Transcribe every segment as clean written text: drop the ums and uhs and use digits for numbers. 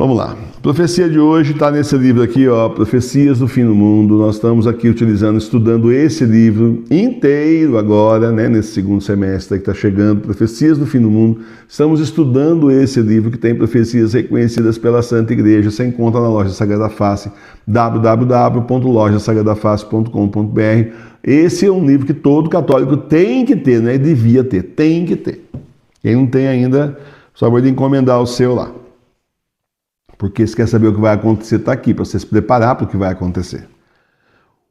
Vamos lá. A profecia de hoje está nesse livro aqui, ó, Profecias do Fim do Mundo. Nós estamos aqui estudando esse livro inteiro agora, né, nesse segundo semestre que está chegando, Profecias do Fim do Mundo. Estamos estudando esse livro que tem profecias reconhecidas pela Santa Igreja. Você encontra na Loja Sagrada Face, www.lojasagradaface.com.br. Esse é um livro que todo católico tem que ter, né? Devia ter, tem que ter. Quem não tem ainda, só pode encomendar o seu lá. Porque se quer saber o que vai acontecer, está aqui, para você se preparar para o que vai acontecer.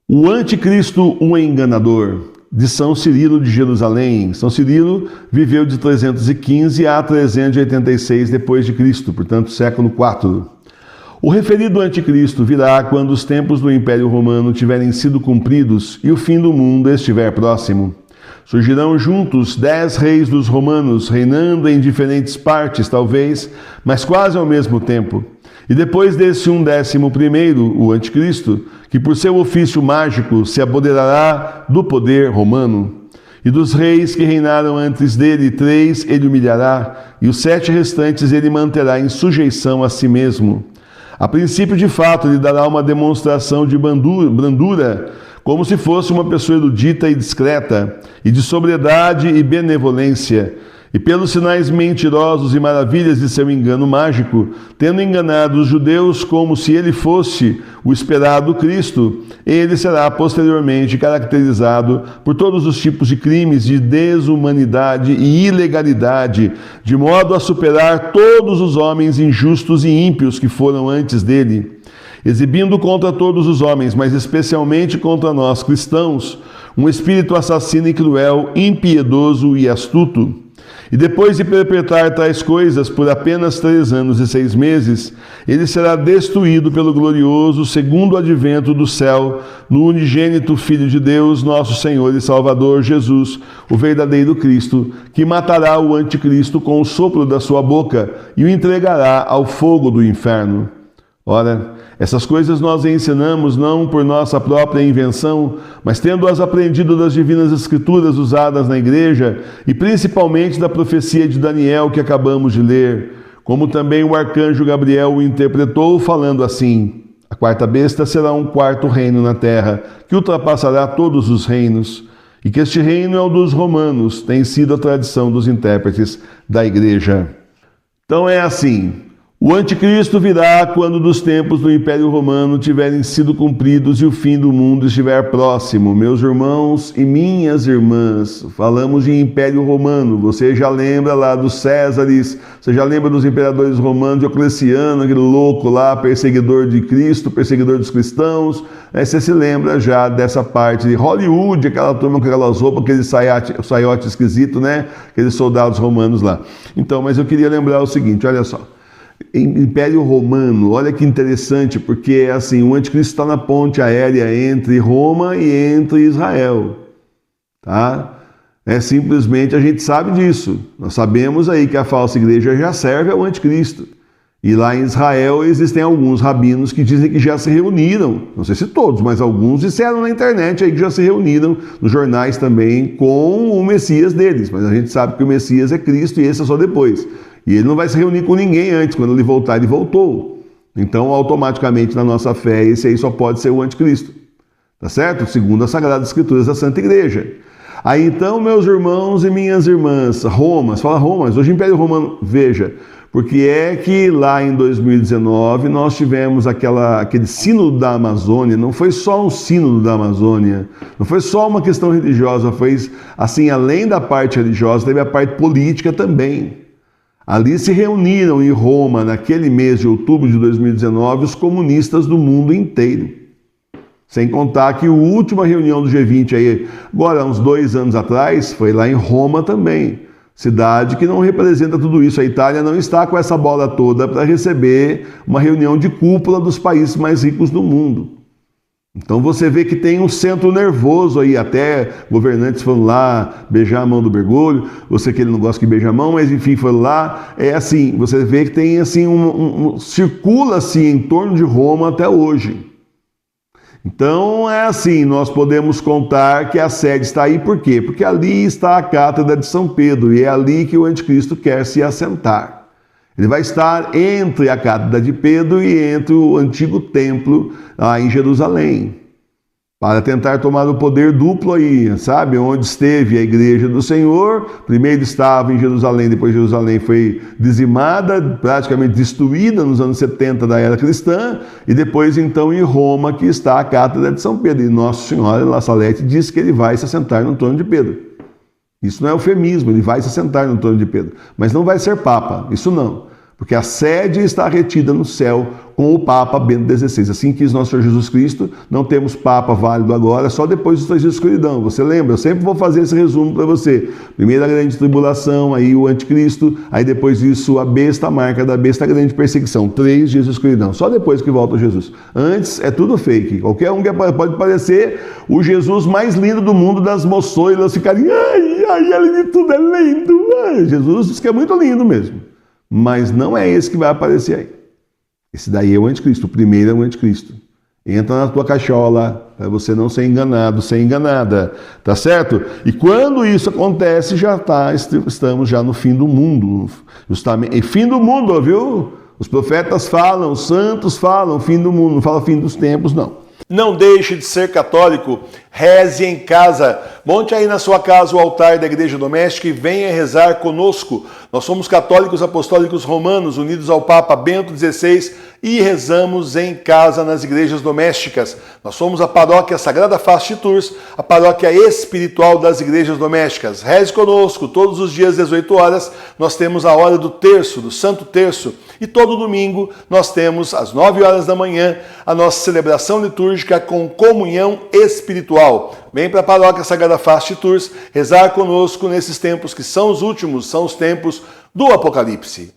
O Anticristo, um enganador, de São Cirilo de Jerusalém. São Cirilo viveu de 315 a 386 depois de Cristo, portanto, século IV. O referido Anticristo virá quando os tempos do Império Romano tiverem sido cumpridos e o fim do mundo estiver próximo. Surgirão juntos 10 reis dos romanos, reinando em diferentes partes, talvez, mas quase ao mesmo tempo. E depois desse 11º, o Anticristo, que por seu ofício mágico se apoderará do poder romano. E dos reis que reinaram antes dele, 3 ele humilhará, e os 7 restantes ele manterá em sujeição a si mesmo. A princípio, de fato, lhe dará uma demonstração de brandura, como se fosse uma pessoa erudita e discreta, e de sobriedade e benevolência. E pelos sinais mentirosos e maravilhas de seu engano mágico, tendo enganado os judeus como se ele fosse o esperado Cristo, ele será posteriormente caracterizado por todos os tipos de crimes de desumanidade e ilegalidade, de modo a superar todos os homens injustos e ímpios que foram antes dele, exibindo contra todos os homens, mas especialmente contra nós cristãos, um espírito assassino e cruel, impiedoso e astuto. E depois de perpetrar tais coisas por apenas 3 anos e 6 meses, ele será destruído pelo glorioso segundo advento do céu, no unigênito Filho de Deus, nosso Senhor e Salvador Jesus, o verdadeiro Cristo, que matará o Anticristo com o sopro da sua boca e o entregará ao fogo do inferno. Ora, essas coisas nós ensinamos não por nossa própria invenção, mas tendo-as aprendido das divinas escrituras usadas na igreja e principalmente da profecia de Daniel que acabamos de ler, como também o arcanjo Gabriel o interpretou falando assim: a quarta besta será um quarto reino na terra, que ultrapassará todos os reinos, e que este reino é o dos romanos, tem sido a tradição dos intérpretes da igreja. Então é assim. O Anticristo virá quando dos tempos do Império Romano tiverem sido cumpridos e o fim do mundo estiver próximo. Meus irmãos e minhas irmãs, falamos de Império Romano. Você já lembra lá dos Césares, você já lembra dos imperadores romanos, Diocleciano, aquele louco lá, perseguidor de Cristo, perseguidor dos cristãos. Aí você se lembra já dessa parte de Hollywood, aquela turma com aquelas roupas, aquele saiote esquisito, né? Aqueles soldados romanos lá. Então, mas eu queria lembrar o seguinte, olha só. Império Romano, olha que interessante, porque assim, o Anticristo está na ponte aérea entre Roma e entre Israel, tá? Simplesmente a gente sabe disso, nós sabemos aí que a falsa igreja já serve ao Anticristo, e lá em Israel existem alguns rabinos que dizem que já se reuniram, não sei se todos, mas alguns disseram na internet aí que já se reuniram, nos jornais também, com o Messias deles, mas a gente sabe que o Messias é Cristo e esse é só depois. E ele não vai se reunir com ninguém antes, quando ele voltar, ele voltou. Então, automaticamente, na nossa fé, esse aí só pode ser o Anticristo. Tá certo? Segundo as Sagradas Escrituras da Santa Igreja. Aí, então, meus irmãos e minhas irmãs, Roma, você fala Roma, mas hoje o Império Romano, veja, porque é que lá em 2019 nós tivemos aquele sínodo da Amazônia, não foi só um sínodo da Amazônia, não foi só uma questão religiosa, foi assim, além da parte religiosa, teve a parte política também. Ali se reuniram em Roma, naquele mês de outubro de 2019, os comunistas do mundo inteiro. Sem contar que a última reunião do G20, aí, agora, uns 2 anos atrás, foi lá em Roma também. Cidade que não representa tudo isso. A Itália não está com essa bola toda para receber uma reunião de cúpula dos países mais ricos do mundo. Então você vê que tem um centro nervoso aí, até governantes foram lá beijar a mão do Bergoglio, você que ele não gosta que beija a mão, mas enfim, foram lá, é assim, você vê que tem assim, circula assim em torno de Roma até hoje. Então é assim, nós podemos contar que a sede está aí, por quê? Porque ali está a cátedra de São Pedro, e é ali que o Anticristo quer se assentar. Ele vai estar entre a cátedra de Pedro e entre o antigo templo lá em Jerusalém, para tentar tomar o poder duplo aí, sabe? Onde esteve a igreja do Senhor, primeiro estava em Jerusalém, depois Jerusalém foi dizimada, praticamente destruída nos anos 70 da era cristã, e depois então em Roma que está a cátedra de São Pedro. E Nossa Senhora La Salete diz que ele vai se assentar no trono de Pedro. Isso não é eufemismo, ele vai se assentar no trono de Pedro, mas não vai ser Papa, isso não. Porque a sede está retida no céu com o Papa Bento XVI. Assim quis nosso Senhor Jesus Cristo, não temos Papa válido agora, só depois dos 3 dias de escuridão. Você lembra? Eu sempre vou fazer esse resumo para você. Primeiro a grande tribulação, aí o anticristo, aí depois disso a besta, a marca da besta, a grande perseguição. 3 dias de escuridão, só depois que volta Jesus. Antes é tudo fake. Qualquer um que pode parecer o Jesus mais lindo do mundo, das moçoilas ficarem, ele de tudo é lindo. Jesus diz que é muito lindo mesmo. Mas não é esse que vai aparecer aí. Esse daí é o anticristo, o primeiro é o anticristo. Entra na tua cachola, para você não ser enganado, ser enganada, tá certo? E quando isso acontece, estamos já no fim do mundo. Justamente, fim do mundo, viu? Os profetas falam, os santos falam, fim do mundo, não fala fim dos tempos, não. Não deixe de ser católico, reze em casa. Monte aí na sua casa o altar da igreja doméstica e venha rezar conosco. Nós somos católicos apostólicos romanos, unidos ao Papa Bento XVI e rezamos em casa nas igrejas domésticas. Nós somos a paróquia Sagrada Face de Tours, a paróquia espiritual das igrejas domésticas. Reze conosco, todos os dias, 18 horas, nós temos a hora do terço, do Santo Terço. E todo domingo nós temos, às 9 horas da manhã, a nossa celebração litúrgica com comunhão espiritual. Vem para a paróquia Sagrada Face de Tours rezar conosco nesses tempos que são os últimos, são os tempos do Apocalipse.